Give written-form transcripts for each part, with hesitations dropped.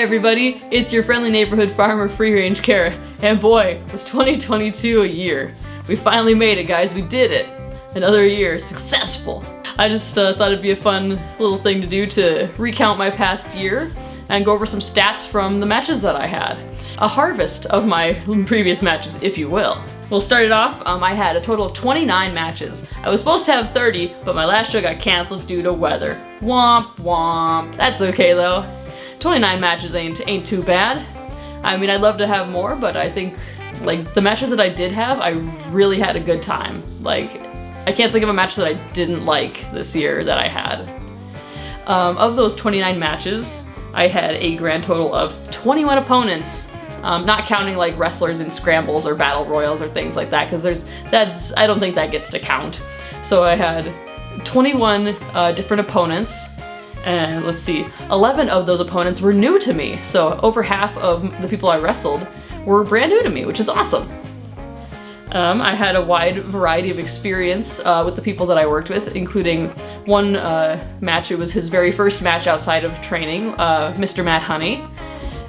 Hey everybody, it's your friendly neighborhood farmer Free Range Kara, and boy, was 2022 a year. We finally made it, guys, we did it. Another year, successful. I just thought it'd be a fun little thing to do to recount my past year and go over some stats from the matches that I had. A harvest of my previous matches, if you will. We'll start it off, I had a total of 29 matches. I was supposed to have 30, but my last show got canceled due to weather. Womp womp. That's okay though. 29 matches ain't too bad. I mean, I'd love to have more, but I think, like, the matches that I did have, I really had a good time. Like, I can't think of a match that I didn't like this year that I had. Of those 29 matches, I had a grand total of 21 opponents, not counting like wrestlers in scrambles or battle royals or things like that, because I don't think that gets to count. So I had 21 different opponents, and let's see, 11 of those opponents were new to me. So over half of the people I wrestled were brand new to me, which is awesome. I had a wide variety of experience with the people that I worked with, including one match. It was his very first match outside of training, Mr. Matt Honey.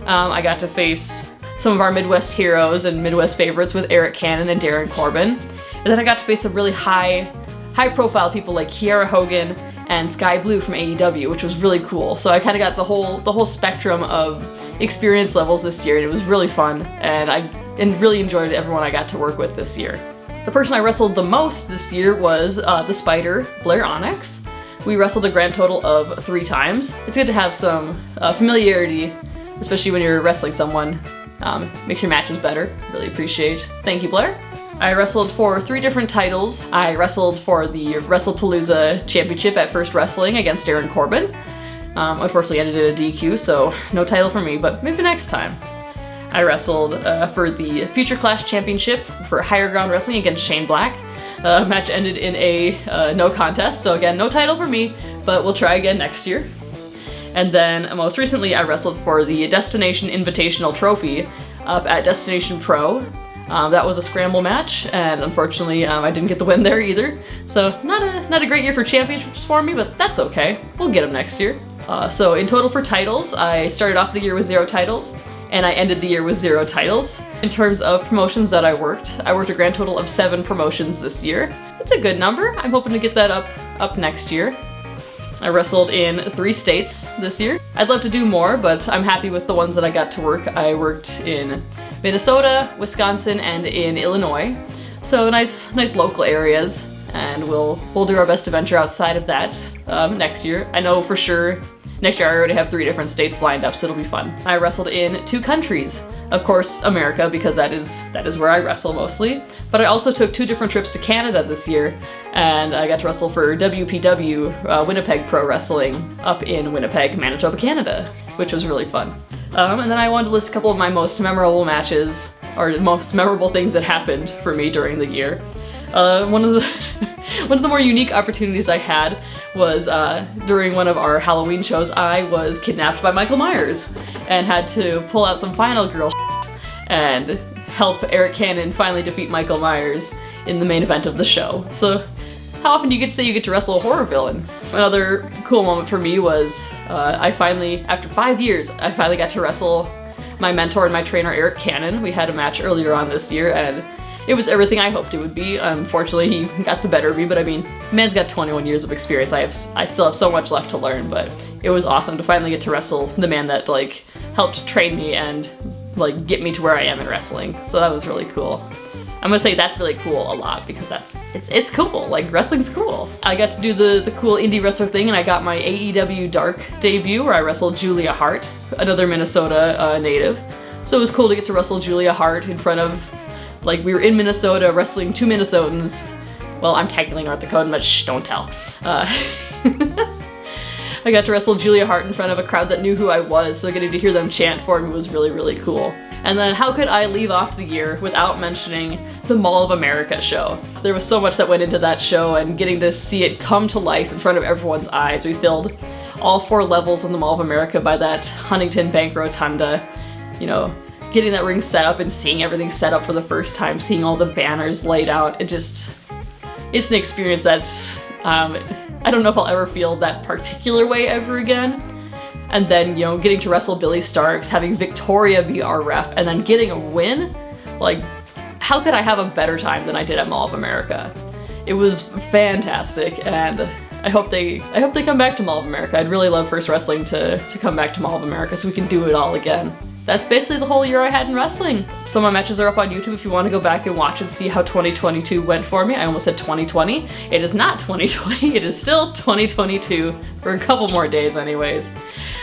I got to face some of our Midwest heroes and Midwest favorites with Eric Cannon and Darren Corbin. And then I got to face some really high profile people like Kiera Hogan and Sky Blue from AEW, which was really cool. So I kind of got the whole spectrum of experience levels this year, and it was really fun, and really enjoyed everyone I got to work with this year. The person I wrestled the most this year was the Spider, Blair Onyx. We wrestled a grand total of 3 times. It's good to have some familiarity, especially when you're wrestling someone. Makes your matches better. Really appreciate. Thank you, Blair. I wrestled for 3 different titles. I wrestled for the WrestlePalooza Championship at First Wrestling against Darren Corbin. Unfortunately, ended in a DQ, so no title for me, but maybe next time. I wrestled for the Future Clash Championship for Higher Ground Wrestling against Shane Black. Match ended in a no contest, so again, no title for me, but we'll try again next year. And then most recently, I wrestled for the Destination Invitational Trophy up at Destination Pro. That was a scramble match, and unfortunately, I didn't get the win there either. So not a great year for championships for me, but that's okay. We'll get them next year. So in total for titles, I started off the year with 0 titles, and I ended the year with 0 titles. In terms of promotions that I worked a grand total of 7 promotions this year. That's a good number. I'm hoping to get that up next year. I wrestled in 3 states this year. I'd love to do more, but I'm happy with the ones that I got to work. I worked in Minnesota, Wisconsin, and in Illinois. So nice local areas, and we'll do our best to venture outside of that next year. I know for sure next year I already have 3 different states lined up, so it'll be fun. I wrestled in 2 countries. Of course, America, because that is where I wrestle mostly. But I also took 2 different trips to Canada this year, and I got to wrestle for WPW Winnipeg Pro Wrestling up in Winnipeg, Manitoba, Canada, which was really fun. And then I wanted to list a couple of my most memorable matches, or most memorable things that happened for me during the year. One of the more unique opportunities I had was during one of our Halloween shows. I was kidnapped by Michael Myers and had to pull out some final girl and help Eric Cannon finally defeat Michael Myers in the main event of the show. So how often do you get to say you get to wrestle a horror villain? Another cool moment for me was I finally, after 5 years, I finally got to wrestle my mentor and my trainer Eric Cannon. We had a match earlier on this year, and it was everything I hoped it would be. Unfortunately, he got the better of me, but I mean, man's got 21 years of experience. I still have so much left to learn, but it was awesome to finally get to wrestle the man that like helped train me and like get me to where I am in wrestling. So that was really cool. I'm gonna say that's really cool a lot because it's cool. Like, wrestling's cool. I got to do the cool indie wrestler thing, and I got my AEW Dark debut where I wrestled Julia Hart, another Minnesota native. So it was cool to get to wrestle Julia Hart in front of, like, we were in Minnesota wrestling 2 Minnesotans. Well, I'm technically North Dakotan, but shh, don't tell. I got to wrestle Julia Hart in front of a crowd that knew who I was, so getting to hear them chant for me was really, really cool. And then how could I leave off the year without mentioning the Mall of America show? There was so much that went into that show, and getting to see it come to life in front of everyone's eyes. We filled all 4 levels in the Mall of America by that Huntington Bank Rotunda. You know, getting that ring set up and seeing everything set up for the first time, seeing all the banners laid out, it's an experience that I don't know if I'll ever feel that particular way ever again. and then, you know, getting to wrestle Billy Starks, having Victoria be our ref, and then getting a win, like, how could I have a better time than I did at Mall of America? It was fantastic, and I hope they come back to Mall of America. I'd really love First Wrestling to come back to Mall of America so we can do it all again. That's basically the whole year I had in wrestling. Some of my matches are up on YouTube if you want to go back and watch and see how 2022 went for me. I almost said 2020. It is not 2020, it is still 2022 for a couple more days anyways.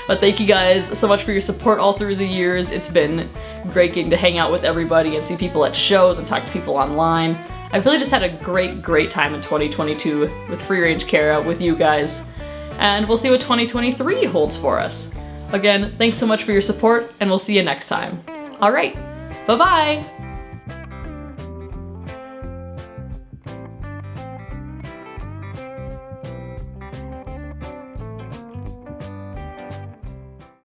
But thank you guys so much for your support all through the years. It's been great getting to hang out with everybody and see people at shows and talk to people online. I've really just had a great time in 2022 with Free Range Kara, with you guys. And we'll see what 2023 holds for us. Again, thanks so much for your support, and we'll see you next time. All right, bye-bye!